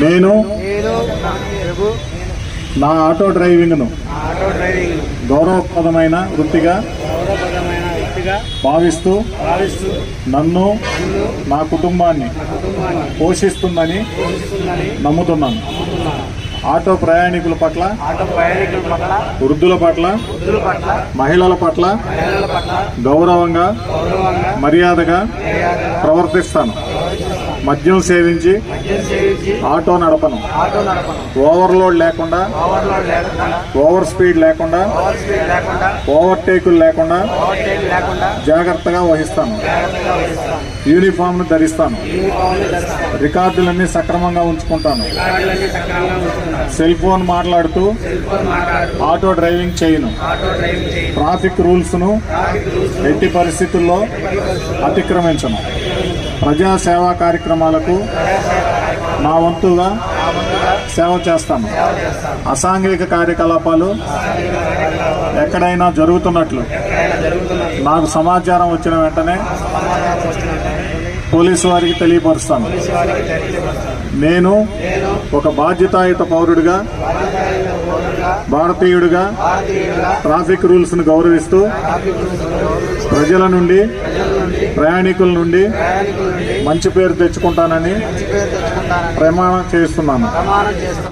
నేను నా ఆటో డ్రైవింగ్ను గౌరవప్రదమైన వృత్తిగా భావిస్తూ నన్ను నా కుటుంబాన్ని పోషిస్తుందని నమ్ముతున్నాను. ఆటో ప్రయాణికుల పట్ల, వృద్ధుల పట్ల, మహిళల పట్ల గౌరవంగా, మర్యాదగా ప్రవర్తిస్తాను. మద్యం సేవించి ఆటో నడపను. ఓవర్లోడ్ లేకుండా, ఓవర్ స్పీడ్ లేకుండా, ఓవర్టేకులు లేకుండా జాగ్రత్తగా వహిస్తాను. యూనిఫామ్ను ధరిస్తాను. రికార్డులన్నీ సక్రమంగా ఉంచుకుంటాను. సెల్ ఫోన్ మాట్లాడుతూ ఆటో డ్రైవింగ్ చేయను. ట్రాఫిక్ రూల్స్ను ఎట్టి పరిస్థితుల్లో అతిక్రమించను. ప్రజా సేవా కార్యక్రమాలకు నా వంతుగా సేవ చేస్తాను. అసాంఘిక కార్యకలాపాలు ఎక్కడైనా జరుగుతున్నట్లు నాకు సమాచారం వచ్చిన వెంటనే పోలీసు వారికి తెలియపరుస్తాను. నేను ఒక బాధ్యతాయుత పౌరుడిగా, భారతీయుడిగా ట్రాఫిక్ రూల్స్ను గౌరవిస్తూ ప్రజల నుండి, ప్రయాణికుల నుండి మంచి పేరు తెచ్చుకుంటానని ప్రమాణం చేస్తున్నాను.